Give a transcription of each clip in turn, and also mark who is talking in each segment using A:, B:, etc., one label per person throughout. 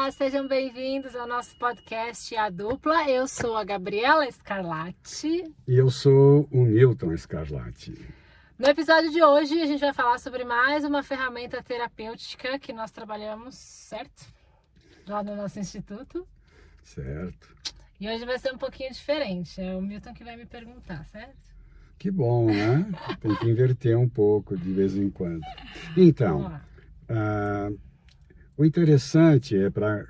A: Olá, sejam bem-vindos ao nosso podcast A Dupla. Eu sou a Gabriela Scarlatti.
B: E eu sou o Newton Scarlatti.
A: No episódio de hoje, a gente vai falar sobre mais uma ferramenta terapêutica que nós trabalhamos, certo? Lá no nosso instituto.
B: Certo.
A: E hoje vai ser um pouquinho diferente. É o Milton que vai me perguntar, certo?
B: Que bom, né? Tem que inverter um pouco de vez em quando. Então, o interessante é para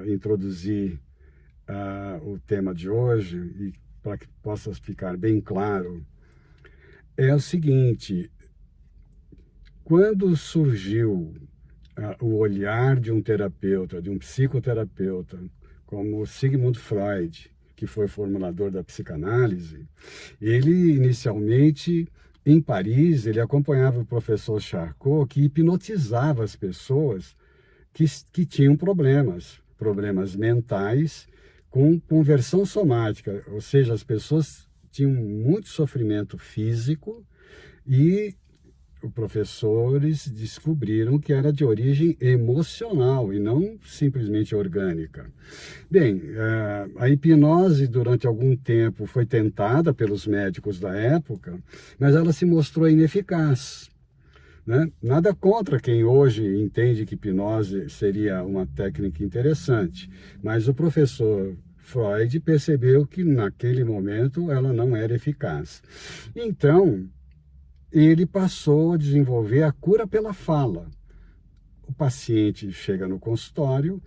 B: introduzir o tema de hoje e para que possa ficar bem claro, é o seguinte: quando surgiu o olhar de um terapeuta, de um psicoterapeuta, como Sigmund Freud, que foi formulador da psicanálise, ele inicialmente, em Paris, ele acompanhava o professor Charcot, que hipnotizava as pessoas que tinham problemas mentais com conversão somática, ou seja, as pessoas tinham muito sofrimento físico e os professores descobriram que era de origem emocional e não simplesmente orgânica. Bem, a hipnose durante algum tempo foi tentada pelos médicos da época, mas ela se mostrou ineficaz, né? Nada contra quem hoje entende que hipnose seria uma técnica interessante, mas o professor Freud percebeu que naquele momento ela não era eficaz. Então, ele passou a desenvolver a cura pela fala. O paciente chega no consultório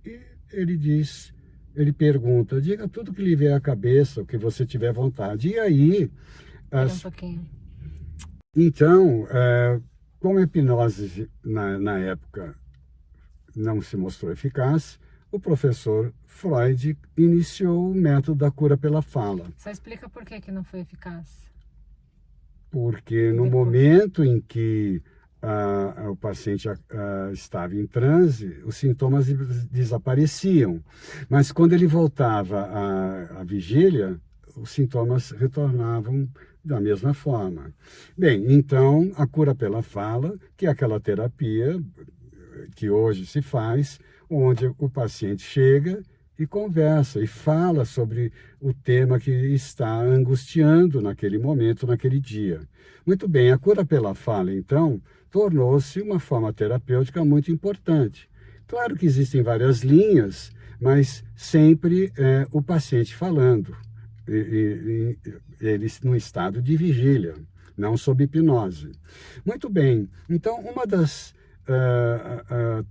B: e ele pergunta, diga tudo que lhe vier à cabeça, o que você tiver vontade. E aí...
A: Um pouquinho.
B: Então, como a hipnose na época não se mostrou eficaz, o professor Freud iniciou o método da cura pela fala.
A: Só explica por que não foi eficaz.
B: Porque no momento em que o paciente estava em transe, os sintomas desapareciam. Mas quando ele voltava à vigília, os sintomas retornavam da mesma forma. Bem, então, a cura pela fala, que é aquela terapia que hoje se faz, onde o paciente chega e conversa e fala sobre o tema que está angustiando naquele momento, naquele dia. Muito bem, a cura pela fala, então, tornou-se uma forma terapêutica muito importante. Claro que existem várias linhas, mas sempre o paciente falando, ele no estado de vigília, não sob hipnose. Muito bem, então uma das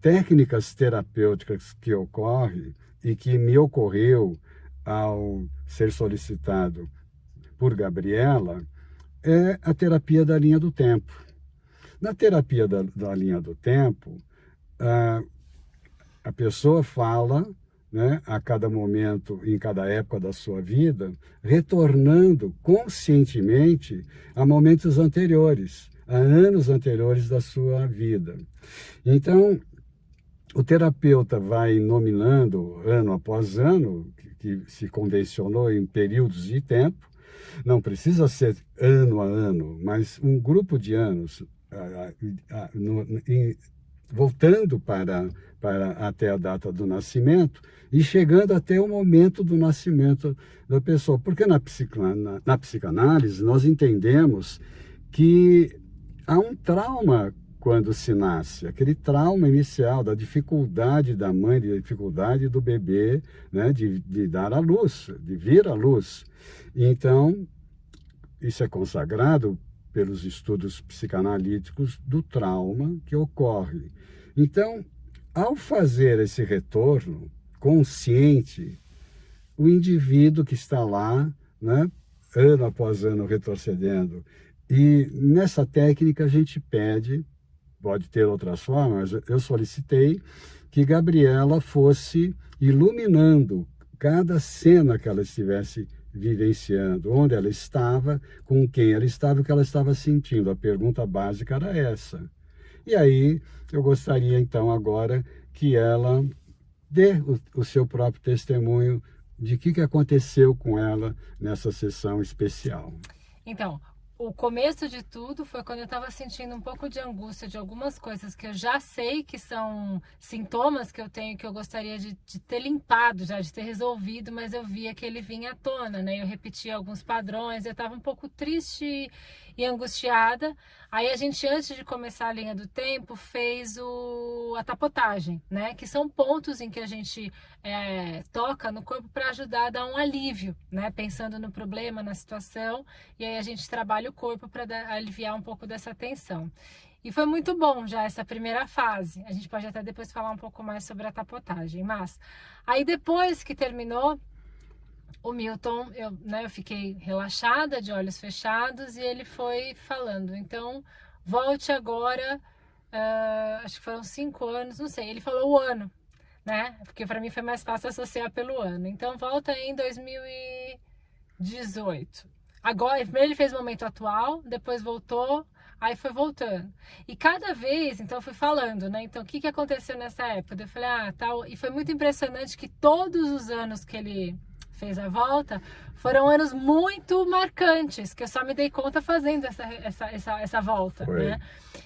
B: técnicas terapêuticas que ocorre e que me ocorreu ao ser solicitado por Gabriela é a terapia da linha do tempo. Na terapia da linha do tempo, a pessoa fala, né, a cada momento, em cada época da sua vida, retornando conscientemente a momentos anteriores, a anos anteriores da sua vida. Então, o terapeuta vai nominando ano após ano, que se convencionou em períodos de tempo, não precisa ser ano a ano, mas um grupo de anos, voltando para até a data do nascimento e chegando até o momento do nascimento da pessoa. Porque na psicanálise nós entendemos que há um trauma quando se nasce, aquele trauma inicial da dificuldade da mãe, da dificuldade do bebê, né, de dar à luz, de vir à luz. Então, isso é consagrado pelos estudos psicanalíticos do trauma que ocorre. Então, ao fazer esse retorno consciente, o indivíduo que está lá, né, ano após ano retrocedendo, e nessa técnica a gente pede, pode ter outras formas, eu solicitei que Gabriela fosse iluminando cada cena que ela estivesse vivenciando, onde ela estava, com quem ela estava, o que ela estava sentindo. A pergunta básica era essa. E aí eu gostaria então agora que ela dê o seu próprio testemunho de que aconteceu com ela nessa sessão especial.
A: Então, o começo de tudo foi quando eu estava sentindo um pouco de angústia de algumas coisas que eu já sei que são sintomas que eu tenho, que eu gostaria de ter limpado já, de ter resolvido, mas eu via que ele vinha à tona, né? Eu repetia alguns padrões, eu estava um pouco triste e angustiada. Aí a gente, antes de começar a linha do tempo, fez a tapotagem, né? Que são pontos em que a gente toca no corpo para ajudar a dar um alívio, né? Pensando no problema, na situação, e aí a gente trabalha o corpo para aliviar um pouco dessa tensão. E foi muito bom já essa primeira fase. A gente pode até depois falar um pouco mais sobre a tapotagem, mas aí depois que terminou o Milton, eu fiquei relaxada, de olhos fechados, e ele foi falando, então volte agora, acho que foram 5 anos, não sei, ele falou o ano, né? Porque para mim foi mais fácil associar pelo ano. Então volta em 2018. Agora, primeiro ele fez o momento atual, depois voltou, aí foi voltando. E cada vez, então eu fui falando, né? Então o que aconteceu nessa época? Eu falei, tal. E foi muito impressionante que todos os anos que ele fez a volta foram anos muito marcantes, que eu só me dei conta fazendo essa volta, né?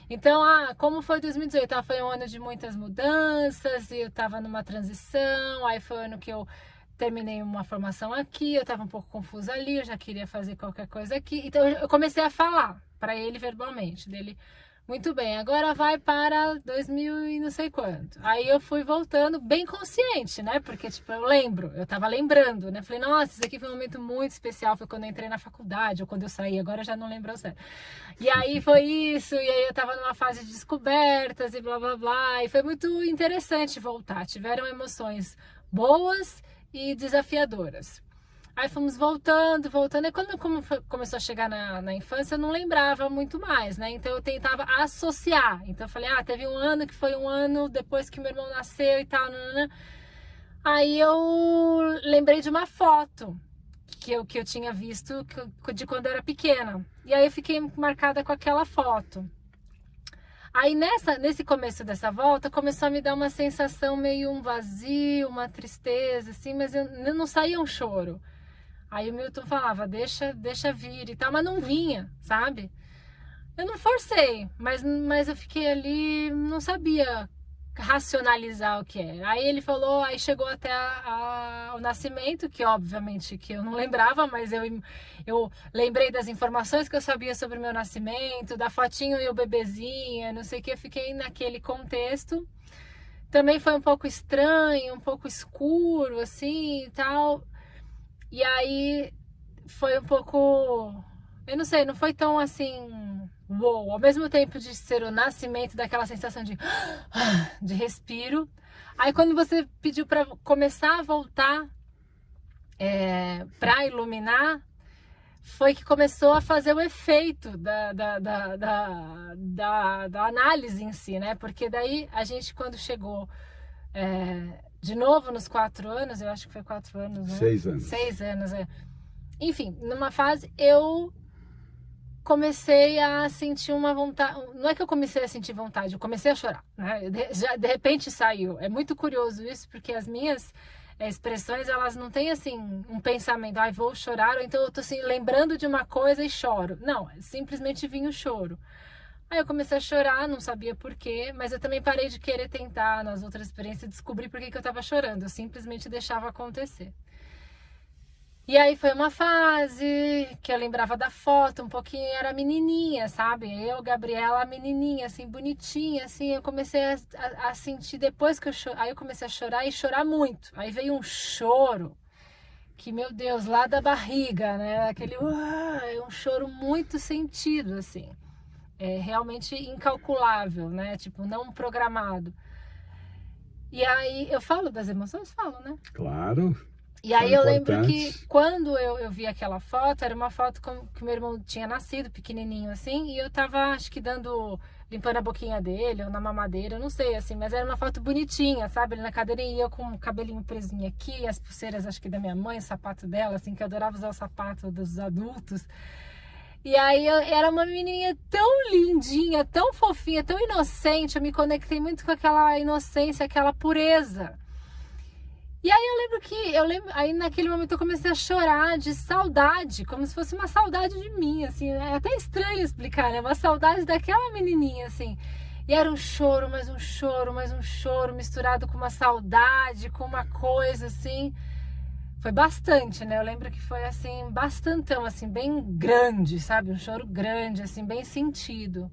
A: Então, como foi 2018? Foi um ano de muitas mudanças, e eu estava numa transição, aí foi o ano que eu terminei uma formação aqui, eu estava um pouco confusa ali, eu já queria fazer qualquer coisa aqui, então eu comecei a falar para ele verbalmente, dele, muito bem, agora vai para 2000 e não sei quanto. Aí eu fui voltando bem consciente, né? Porque, tipo, eu tava lembrando, né? Falei, nossa, isso aqui foi um momento muito especial, foi quando eu entrei na faculdade, ou quando eu saí, agora eu já não lembro certo. E aí foi isso, e aí eu tava numa fase de descobertas e blá, blá, blá, e foi muito interessante voltar. Tiveram emoções boas e desafiadoras. Aí fomos voltando, e quando começou a chegar na infância, eu não lembrava muito mais, né? Então eu tentava associar. Então eu falei, teve um ano que foi um ano depois que meu irmão nasceu e tal, nanana. Aí eu lembrei de uma foto que eu tinha visto de quando eu era pequena. E aí eu fiquei marcada com aquela foto. Aí nesse começo dessa volta, começou a me dar uma sensação meio um vazio, uma tristeza, assim, mas não saía um choro. Aí o Milton falava, deixa vir e tal, mas não vinha, sabe? Eu não forcei, mas eu fiquei ali, não sabia racionalizar o que era. Aí ele falou, aí chegou até o nascimento, que obviamente que eu não lembrava, mas eu lembrei das informações que eu sabia sobre o meu nascimento, da fotinho e o bebezinho, não sei o que, eu fiquei naquele contexto. Também foi um pouco estranho, um pouco escuro, assim, e tal. E aí foi um pouco, eu não sei, não foi tão assim, uou, ao mesmo tempo de ser o nascimento daquela sensação de respiro. Aí quando você pediu para começar a voltar para iluminar, foi que começou a fazer o efeito da análise em si, né? Porque daí a gente, quando chegou de novo nos 4 anos, eu acho que foi 4 anos, né?
B: 6 anos.
A: 6 anos, Enfim, numa fase eu comecei a sentir uma vontade. Não é que eu comecei a sentir vontade, eu comecei a chorar, né? De repente saiu. É muito curioso isso, porque as minhas expressões, elas não têm assim um pensamento, vou chorar, ou então eu tô assim lembrando de uma coisa e choro. Não, simplesmente vinha o choro. Aí eu comecei a chorar, não sabia por quê, mas eu também parei de querer tentar nas outras experiências descobrir por que eu tava chorando. Eu simplesmente deixava acontecer. E aí foi uma fase que eu lembrava da foto, um pouquinho, era menininha, sabe? Eu, Gabriela, menininha, assim, bonitinha, assim. Eu comecei a sentir, depois que aí eu comecei a chorar e chorar muito. Aí veio um choro, que, meu Deus, lá da barriga, né? Aquele, um choro muito sentido, assim. Realmente incalculável, né? Tipo, não programado. E aí, eu falo das emoções? Falo, né?
B: Claro.
A: E aí eu lembro que quando eu vi aquela foto, era uma foto que meu irmão tinha nascido, pequenininho assim, e eu tava, acho que limpando a boquinha dele, ou na mamadeira, eu não sei, assim, mas era uma foto bonitinha, sabe? Ele na cadeirinha, e eu com o cabelinho presinho aqui, as pulseiras, acho que da minha mãe, o sapato dela, assim, que eu adorava usar o sapato dos adultos. E aí era uma menininha tão lindinha, tão fofinha, tão inocente, eu me conectei muito com aquela inocência, aquela pureza. E aí eu lembro, aí naquele momento eu comecei a chorar de saudade, como se fosse uma saudade de mim, assim, é até estranho explicar, né? Uma saudade daquela menininha, assim. E era um choro, mais um choro, mais um choro, misturado com uma saudade, com uma coisa, assim. Foi bastante, né? Eu lembro que foi, assim, bastantão, assim, bem grande, sabe? Um choro grande, assim, bem sentido.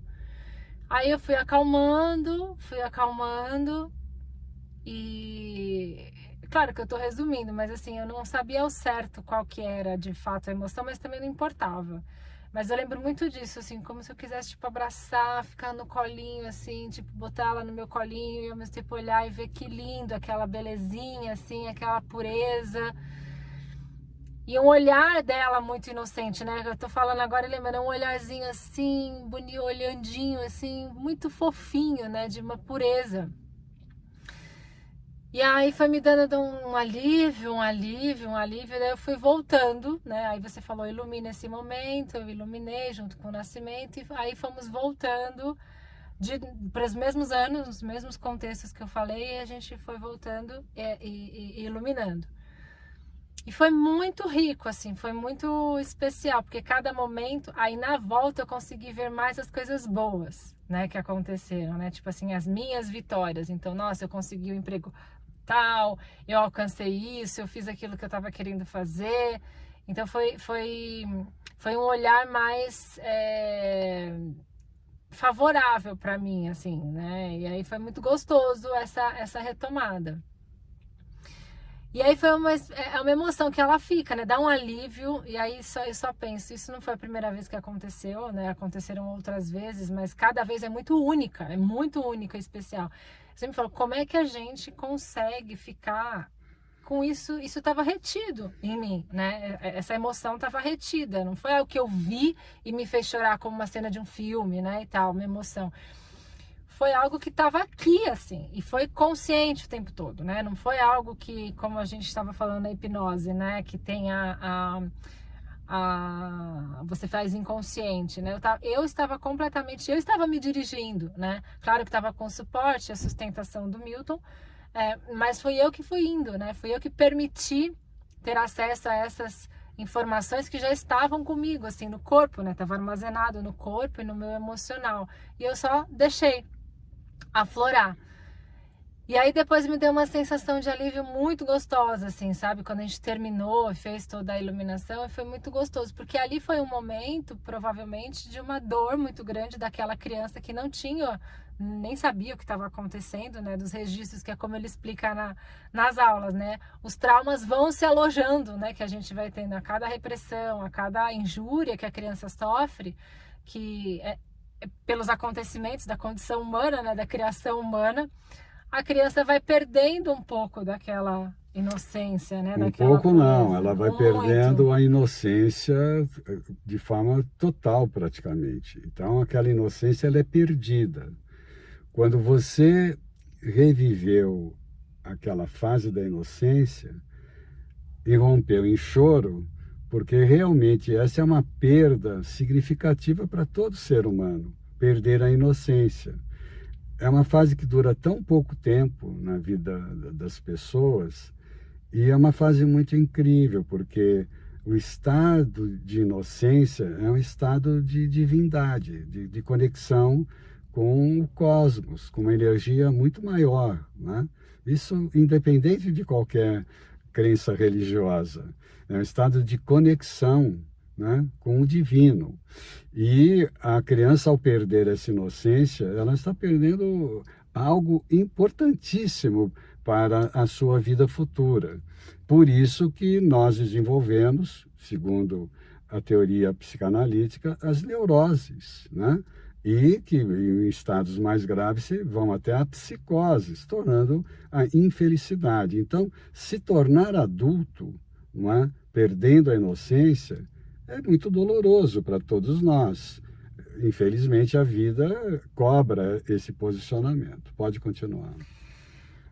A: Aí eu fui acalmando, e claro que eu tô resumindo, mas assim, eu não sabia ao certo qual que era de fato a emoção, mas também não importava. Mas eu lembro muito disso, assim, como se eu quisesse, tipo, abraçar, ficar no colinho, assim, tipo, botar ela no meu colinho e ao mesmo tempo olhar e ver que lindo, aquela belezinha, assim, aquela pureza. E um olhar dela muito inocente, né? Eu tô falando agora, lembrando, um olharzinho assim, bonito, olhandinho, assim, muito fofinho, né? De uma pureza. E aí foi me dando um alívio, daí eu fui voltando, né? Aí você falou, ilumina esse momento, eu iluminei junto com o nascimento, e aí fomos voltando para os mesmos anos, os mesmos contextos que eu falei, e a gente foi voltando e iluminando. E foi muito rico, assim, foi muito especial, porque cada momento, aí na volta eu consegui ver mais as coisas boas, né, que aconteceram, né? Tipo assim, as minhas vitórias. Então, nossa, eu consegui o emprego tal, eu alcancei isso, eu fiz aquilo que eu estava querendo fazer. Então foi um olhar mais favorável para mim, assim, né? E aí foi muito gostoso essa retomada. E aí foi uma emoção que ela fica, né? Dá um alívio, e aí eu só penso, isso não foi a primeira vez que aconteceu, né? Aconteceram outras vezes, mas cada vez é muito única e especial. Eu sempre falo, como é que a gente consegue ficar com isso? Isso estava retido em mim, né? Essa emoção estava retida, não foi algo que eu vi e me fez chorar como uma cena de um filme, né? E tal, uma emoção. Foi algo que estava aqui, assim, e foi consciente o tempo todo, né? Não foi algo que, como a gente estava falando na hipnose, né? Que tem você faz inconsciente, né? Eu estava me dirigindo, né? Claro que estava com suporte, a sustentação do Milton, mas fui eu que fui indo, né? Fui eu que permiti ter acesso a essas informações que já estavam comigo, assim, no corpo, né? Estava armazenado no corpo e no meu emocional. E eu só deixei aflorar. E aí depois me deu uma sensação de alívio muito gostosa, assim, sabe? Quando a gente terminou e fez toda a iluminação, foi muito gostoso, porque ali foi um momento, provavelmente, de uma dor muito grande daquela criança que não tinha, nem sabia o que estava acontecendo, né? Dos registros, que é como ele explica nas aulas, né? Os traumas vão se alojando, né? Que a gente vai tendo a cada repressão, a cada injúria que a criança sofre, que pelos acontecimentos da condição humana, né? Da criação humana, a criança vai perdendo um pouco daquela inocência, né?
B: Um
A: Daquela
B: pouco
A: pureza.
B: não, ela vai perdendo a inocência de forma total praticamente. Então aquela inocência ela é perdida. Quando você reviveu aquela fase da inocência, irrompeu em choro, porque realmente essa é uma perda significativa para todo ser humano, perder a inocência. É uma fase que dura tão pouco tempo na vida das pessoas e é uma fase muito incrível, porque o estado de inocência é um estado de divindade, de conexão com o cosmos, com uma energia muito maior, né? Isso independente de qualquer crença religiosa. É um estado de conexão, né, com o divino. E a criança, ao perder essa inocência, ela está perdendo algo importantíssimo para a sua vida futura. Por isso que nós desenvolvemos, segundo a teoria psicanalítica, as neuroses, né? E que em estados mais graves vão até a psicose, se tornando a infelicidade. Então, se tornar adulto, não é? Perdendo a inocência, é muito doloroso para todos nós. Infelizmente, a vida cobra esse posicionamento. Pode continuar.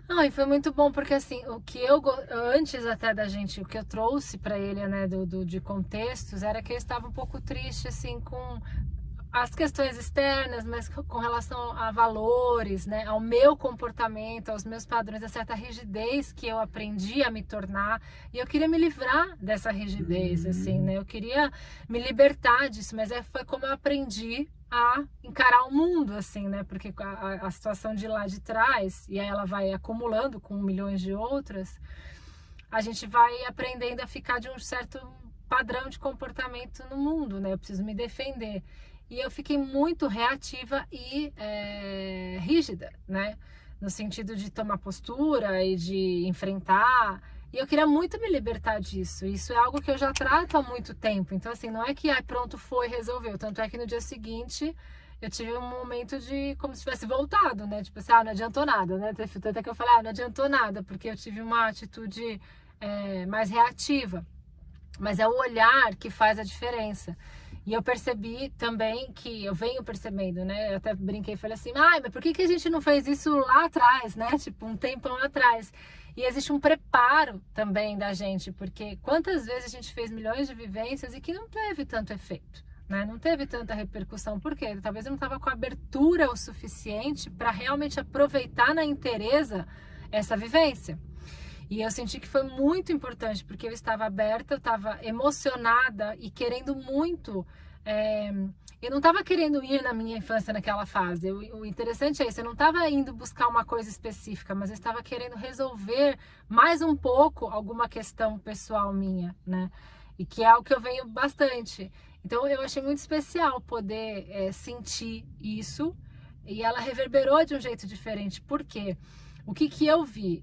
A: E foi muito bom, porque assim, o que antes até da gente, o que eu trouxe para ele, né, de contextos, era que eu estava um pouco triste, assim, com as questões externas, mas com relação a valores, né, ao meu comportamento, aos meus padrões, a certa rigidez que eu aprendi a me tornar, e eu queria me livrar dessa rigidez, assim, né, eu queria me libertar disso, mas foi como eu aprendi a encarar o mundo, assim, né, porque a situação de lá de trás, e aí ela vai acumulando com milhões de outras, a gente vai aprendendo a ficar de um certo padrão de comportamento no mundo, né, eu preciso me defender. E eu fiquei muito reativa e rígida, né? No sentido de tomar postura e de enfrentar. E eu queria muito me libertar disso. Isso é algo que eu já trato há muito tempo. Então, assim, não é que pronto, foi, resolveu. Tanto é que no dia seguinte eu tive um momento de como se tivesse voltado, né? Tipo assim, não adiantou nada, né? Tanto é que eu falei, não adiantou nada, porque eu tive uma atitude mais reativa. Mas é o olhar que faz a diferença. E eu percebi também que, eu venho percebendo, né? Eu até brinquei e falei assim, mas por que a gente não fez isso lá atrás, né? Tipo, um tempão atrás. E existe um preparo também da gente, porque quantas vezes a gente fez milhões de vivências e que não teve tanto efeito, né? Não teve tanta repercussão. Por quê? Talvez eu não estava com abertura o suficiente para realmente aproveitar na inteireza essa vivência. E eu senti que foi muito importante, porque eu estava aberta, eu estava emocionada e querendo muito. Eu não estava querendo ir na minha infância naquela fase. O interessante é isso, eu não estava indo buscar uma coisa específica, mas eu estava querendo resolver mais um pouco alguma questão pessoal minha, né? E que é algo que eu venho bastante. Então eu achei muito especial poder sentir isso, e ela reverberou de um jeito diferente. Por quê? O que eu vi?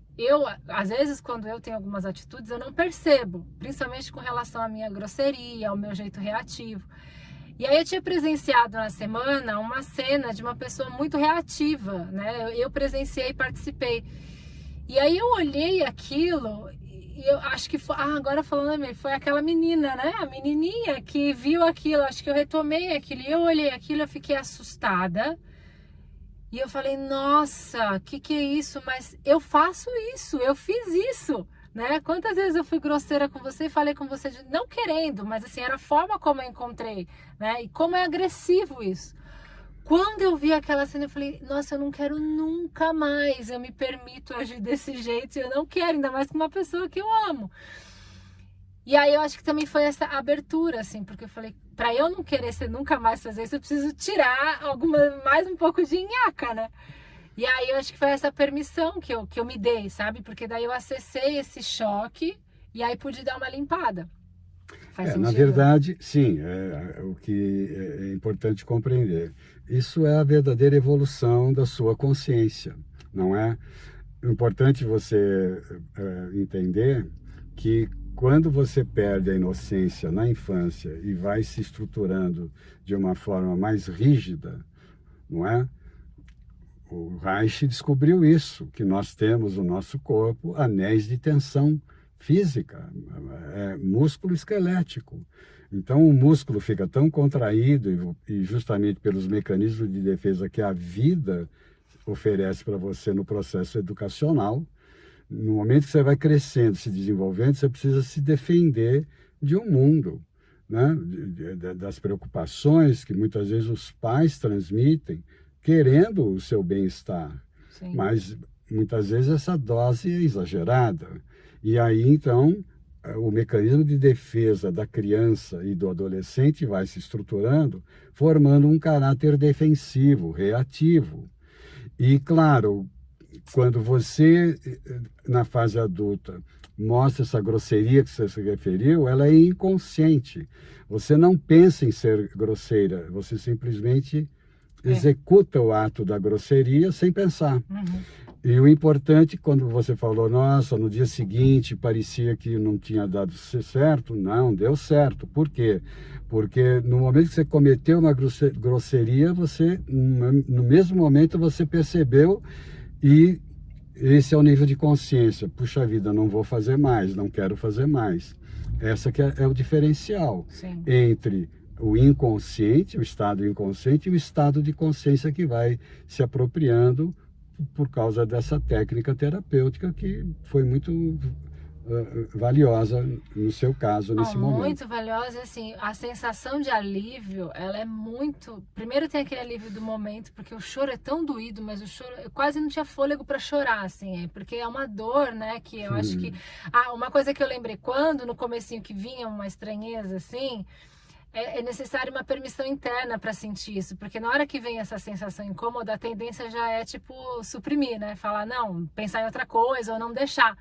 A: Às vezes, quando eu tenho algumas atitudes, eu não percebo, principalmente com relação à minha grosseria, ao meu jeito reativo. E aí eu tinha presenciado na semana uma cena de uma pessoa muito reativa, né? Eu presenciei e participei. E aí eu olhei aquilo e eu acho que foi, agora falando, foi aquela menina, né? A menininha que viu aquilo, acho que eu retomei aquilo. E eu olhei aquilo, eu fiquei assustada. E eu falei, nossa, que é isso? Mas eu faço isso, eu fiz isso, né? Quantas vezes eu fui grosseira com você e falei com você, não querendo, mas assim, era a forma como eu encontrei, né? E como é agressivo isso. Quando eu vi aquela cena, eu falei, nossa, eu não quero nunca mais, eu me permito agir desse jeito, eu não quero, ainda mais com uma pessoa que eu amo. E aí eu acho que também foi essa abertura, assim, porque eu falei, pra eu não querer nunca mais fazer isso, eu preciso tirar mais um pouco de nhaca, né? E aí eu acho que foi essa permissão que eu me dei, sabe? Porque daí eu acessei esse choque e aí pude dar uma limpada. Faz sentido?
B: Na verdade, sim, o que é importante compreender. Isso é a verdadeira evolução da sua consciência, não é? É importante você entender que quando você perde a inocência na infância e vai se estruturando de uma forma mais rígida, não é? O Reich descobriu isso, que nós temos no nosso corpo anéis de tensão física, músculo esquelético. Então o músculo fica tão contraído e justamente pelos mecanismos de defesa que a vida oferece para você no processo educacional. No momento que você vai crescendo, se desenvolvendo, você precisa se defender de um mundo, né? Das preocupações que muitas vezes os pais transmitem, querendo o seu bem-estar. Mas muitas vezes essa dose é exagerada. E aí, então, o mecanismo de defesa da criança e do adolescente vai se estruturando, formando um caráter defensivo, reativo. E, claro, quando você, na fase adulta, mostra essa grosseria que você se referiu, ela é inconsciente. Você não pensa em ser grosseira, você simplesmente executa o ato da grosseria sem pensar.
A: Uhum.
B: E o importante, quando você falou, nossa, no dia seguinte parecia que não tinha dado certo, não, deu certo. Por quê? Porque no momento que você cometeu uma grosseria, você, no mesmo momento, você percebeu, e esse é o nível de consciência. Puxa vida, não vou fazer mais, não quero fazer mais. Essa que é o diferencial.
A: Sim.
B: Entre o inconsciente, o estado inconsciente, e o estado de consciência que vai se apropriando por causa dessa técnica terapêutica que foi muito valiosa no seu caso, nesse momento.
A: Muito valiosa, assim, a sensação de alívio, ela é muito... Primeiro tem aquele alívio do momento, porque o choro é tão doído, mas o choro, eu quase não tinha fôlego para chorar, assim, porque é uma dor, né, que eu acho que... uma coisa que eu lembrei, quando no comecinho que vinha uma estranheza, assim, é necessário uma permissão interna para sentir isso, porque na hora que vem essa sensação incômoda, a tendência já é, tipo, suprimir, né, falar, não, pensar em outra coisa ou não deixar.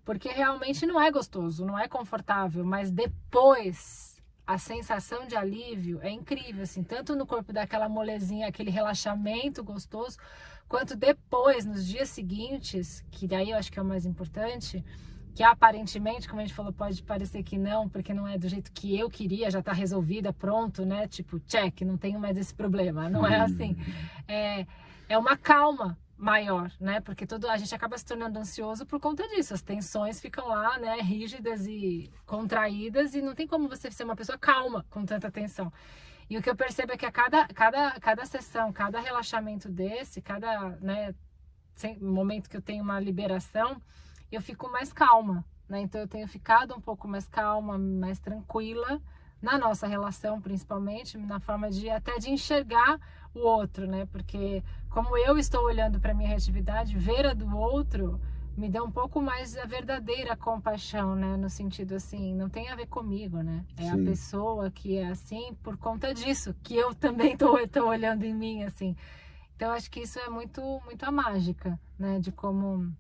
A: Porque realmente não é gostoso, não é confortável, mas depois a sensação de alívio é incrível, assim, tanto no corpo daquela molezinha, aquele relaxamento gostoso, quanto depois, nos dias seguintes, que daí eu acho que é o mais importante, que aparentemente, como a gente falou, pode parecer que não, porque não é do jeito que eu queria, já tá resolvida, pronto, né? Tipo, check, não tenho mais esse problema, não é assim. É uma calma maior, né? Porque a gente acaba se tornando ansioso por conta disso. As tensões ficam lá, né? Rígidas e contraídas e não tem como você ser uma pessoa calma com tanta tensão. E o que eu percebo é que a cada sessão, cada relaxamento desse, né, momento que eu tenho uma liberação, eu fico mais calma, né? Então eu tenho ficado um pouco mais calma, mais tranquila na nossa relação, principalmente, na forma até de enxergar o outro, né? Porque como eu estou olhando para minha reatividade, ver a do outro me dá um pouco mais a verdadeira compaixão, né? No sentido assim, não tem a ver comigo, né? É a pessoa que é assim por conta disso, que eu também tô olhando em mim, assim. Então acho que isso é muito a mágica, né? De como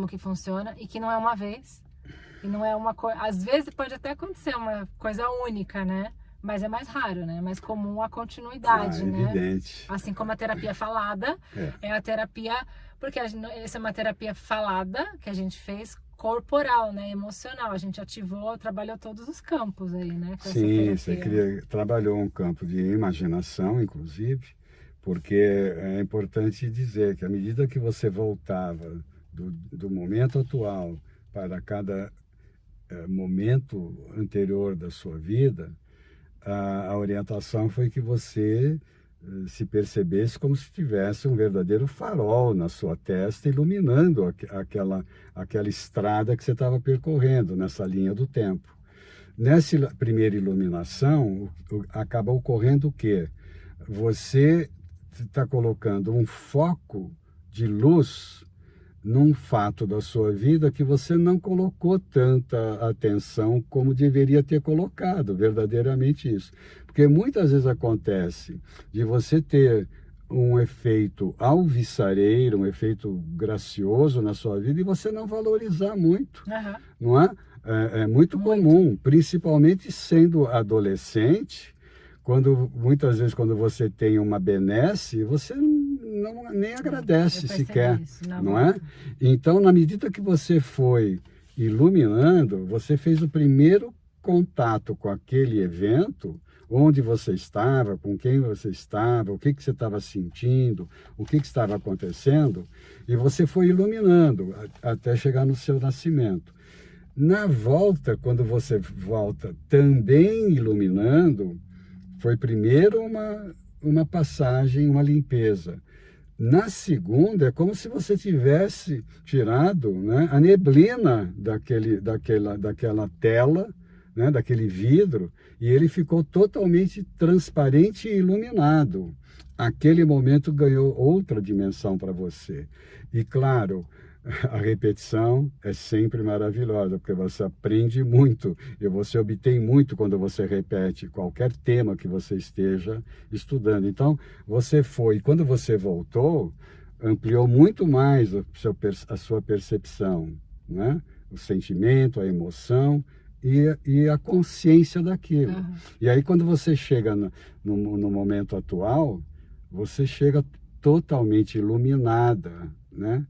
A: que funciona e que não é uma vez. E não é uma coisa... Às vezes pode até acontecer uma coisa única, né? Mas é mais raro, né? É mais comum a continuidade, né?
B: Evidente.
A: Assim como a terapia falada é a terapia... Porque essa é uma terapia falada que a gente fez corporal, né? Emocional. A gente ativou, trabalhou todos os campos aí, né? Com
B: Sim,
A: essa
B: você trabalhou um campo de imaginação, inclusive, porque é importante dizer que à medida que você voltava do momento atual para cada momento anterior da sua vida, a orientação foi que você se percebesse como se tivesse um verdadeiro farol na sua testa, iluminando aquela estrada que você estava percorrendo nessa linha do tempo. Nessa primeira iluminação, acaba ocorrendo o quê? Você está colocando um foco de luz num fato da sua vida que você não colocou tanta atenção como deveria ter colocado, verdadeiramente isso. Porque muitas vezes acontece de você ter um efeito alvissareiro, um efeito gracioso na sua vida e você não valorizar muito, não é? É muito comum, principalmente sendo adolescente, muitas vezes quando você tem uma benesse, você nem agradece sequer, não é? Então, na medida que você foi iluminando, você fez o primeiro contato com aquele evento, onde você estava, com quem você estava, o que você estava sentindo, o que estava acontecendo, e você foi iluminando até chegar no seu nascimento. Na volta, quando você volta também iluminando, foi primeiro uma passagem, uma limpeza. Na segunda, é como se você tivesse tirado, né, a neblina daquela tela, né, daquele vidro, e ele ficou totalmente transparente e iluminado. Aquele momento ganhou outra dimensão para você. E claro, a repetição é sempre maravilhosa, porque você aprende muito e você obtém muito quando você repete qualquer tema que você esteja estudando. Então, quando você voltou, ampliou muito mais a sua percepção, né? O sentimento, a emoção e a consciência daquilo. E aí, quando você chega no momento atual, você chega totalmente iluminada, né?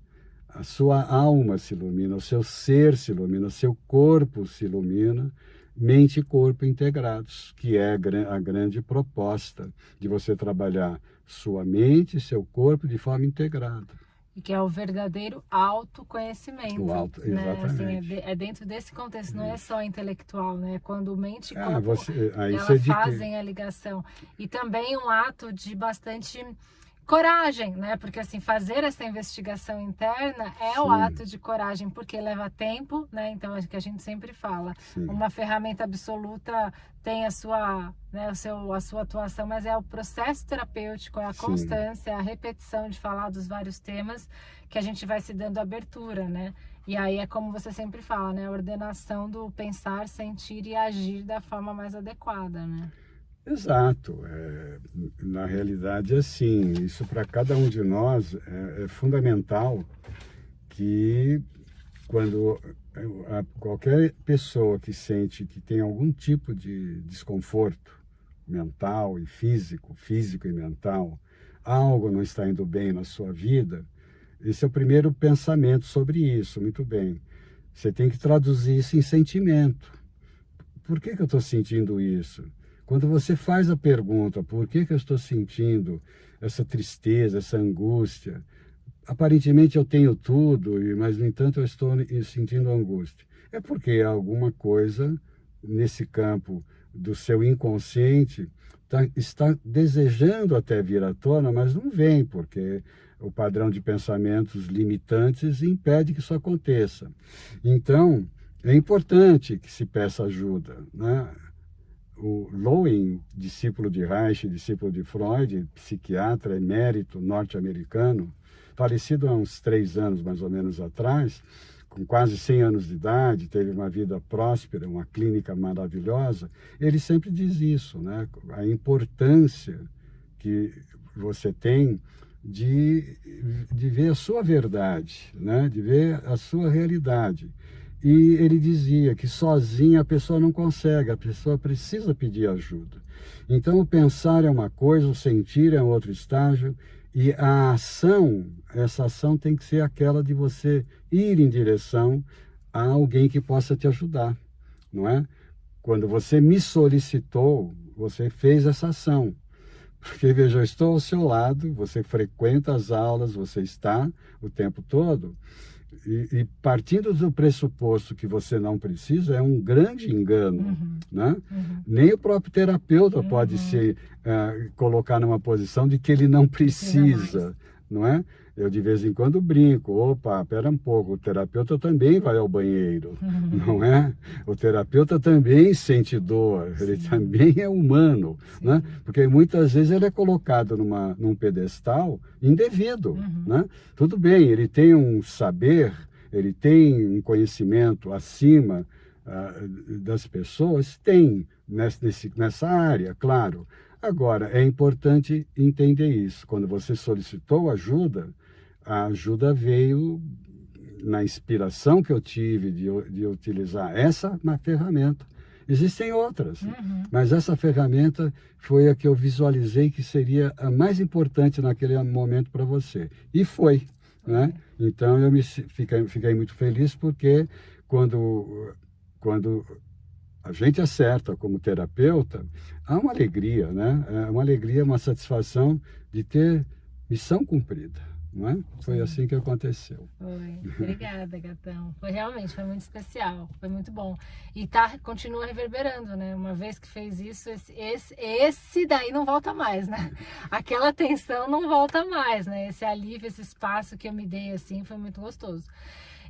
B: A sua alma se ilumina, o seu ser se ilumina, o seu corpo se ilumina, mente e corpo integrados, que é a grande proposta de você trabalhar sua mente e seu corpo de forma integrada.
A: E que é o verdadeiro autoconhecimento.
B: Exatamente.
A: Né? Assim, é dentro desse contexto, não é só intelectual, né? Quando mente e corpo fazem a ligação. E também um ato de bastante coragem, né? Porque assim, fazer essa investigação interna é o
B: Sim.
A: ato de coragem, porque leva tempo, né? Então, é o que a gente sempre fala.
B: Sim.
A: Uma ferramenta absoluta tem a sua, né, a sua atuação, mas é o processo terapêutico, é a
B: Sim.
A: constância, é a repetição de falar dos vários temas que a gente vai se dando abertura, né? E aí é como você sempre fala, né? A ordenação do pensar, sentir e agir da forma mais adequada, né?
B: Exato. Na realidade, é assim, isso para cada um de nós é fundamental que quando qualquer pessoa que sente que tem algum tipo de desconforto mental e físico e mental, algo não está indo bem na sua vida, esse é o primeiro pensamento sobre isso, muito bem. Você tem que traduzir isso em sentimento. Por que eu estou sentindo isso? Quando você faz a pergunta, por que eu estou sentindo essa tristeza, essa angústia? Aparentemente eu tenho tudo, mas no entanto eu estou sentindo angústia. É porque alguma coisa nesse campo do seu inconsciente está desejando até vir à tona, mas não vem, porque o padrão de pensamentos limitantes impede que isso aconteça. Então, é importante que se peça ajuda, né? O Lowen, discípulo de Reich, discípulo de Freud, psiquiatra emérito norte-americano, falecido há uns 3 anos mais ou menos atrás, com quase 100 anos de idade, teve uma vida próspera, uma clínica maravilhosa, ele sempre diz isso, né? A importância que você tem de ver a sua verdade, né? De ver a sua realidade. E ele dizia que sozinha a pessoa não consegue, a pessoa precisa pedir ajuda. Então o pensar é uma coisa, o sentir é outro estágio, e a ação, essa ação tem que ser aquela de você ir em direção a alguém que possa te ajudar, não é? Quando você me solicitou, você fez essa ação. Porque, veja, eu estou ao seu lado, você frequenta as aulas, você está o tempo todo, e partindo do pressuposto que você não precisa, é um grande engano, né? Nem o próprio terapeuta pode se colocar numa posição de que ele não precisa, não é? Eu de vez em quando brinco, opa, espera um pouco, o terapeuta também vai ao banheiro, não é? O terapeuta também sente dor, ele também é humano, né? Porque muitas vezes ele é colocado num pedestal indevido, né? Tudo bem, ele tem um saber, ele tem um conhecimento acima das pessoas, tem nessa área, claro. Agora, é importante entender isso. Quando você solicitou ajuda, a ajuda veio na inspiração que eu tive de utilizar essa ferramenta. Existem outras, mas essa ferramenta foi a que eu visualizei que seria a mais importante naquele momento para você. E foi, né? Então eu fiquei muito feliz porque quando a gente acerta como terapeuta, há uma alegria, né? É uma alegria, uma satisfação de ter missão cumprida, não é? Foi assim que aconteceu.
A: Foi. Obrigada, gatão. Foi muito especial, foi muito bom. E continua reverberando, né? Uma vez que fez isso, esse daí não volta mais, né? Aquela tensão não volta mais, né? Esse alívio, esse espaço que eu me dei, assim, foi muito gostoso.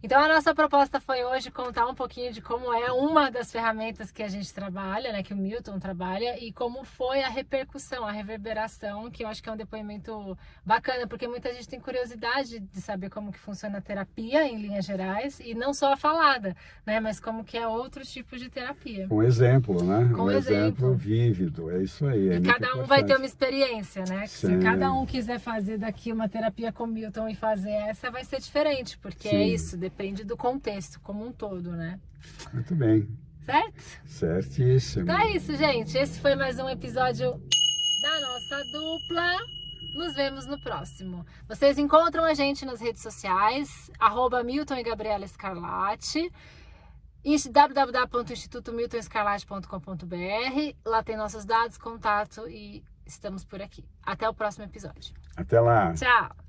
A: Então a nossa proposta foi hoje contar um pouquinho de como é uma das ferramentas que a gente trabalha, né, que o Milton trabalha, e como foi a repercussão, a reverberação, que eu acho que é um depoimento bacana, porque muita gente tem curiosidade de saber como que funciona a terapia em linhas gerais, e não só a falada, né, mas como que é outros tipos de terapia.
B: Um exemplo, né?
A: Com
B: um
A: exemplo
B: vívido, é isso aí.
A: E cada um vai ter uma experiência, né?
B: Sim.
A: Se cada um quiser fazer daqui uma terapia com o Milton e fazer essa, vai ser diferente, porque
B: Sim.
A: é isso, depende do contexto como um todo, né?
B: Muito bem.
A: Certo?
B: Certíssimo.
A: Então é isso, gente. Esse foi mais um episódio da nossa dupla. Nos vemos no próximo. Vocês encontram a gente nas redes sociais, @Milton e Gabriela Scarlatti, www.institutomiltonscarlatti.com.br. Lá tem nossos dados, contato e estamos por aqui. Até o próximo episódio.
B: Até lá.
A: Tchau!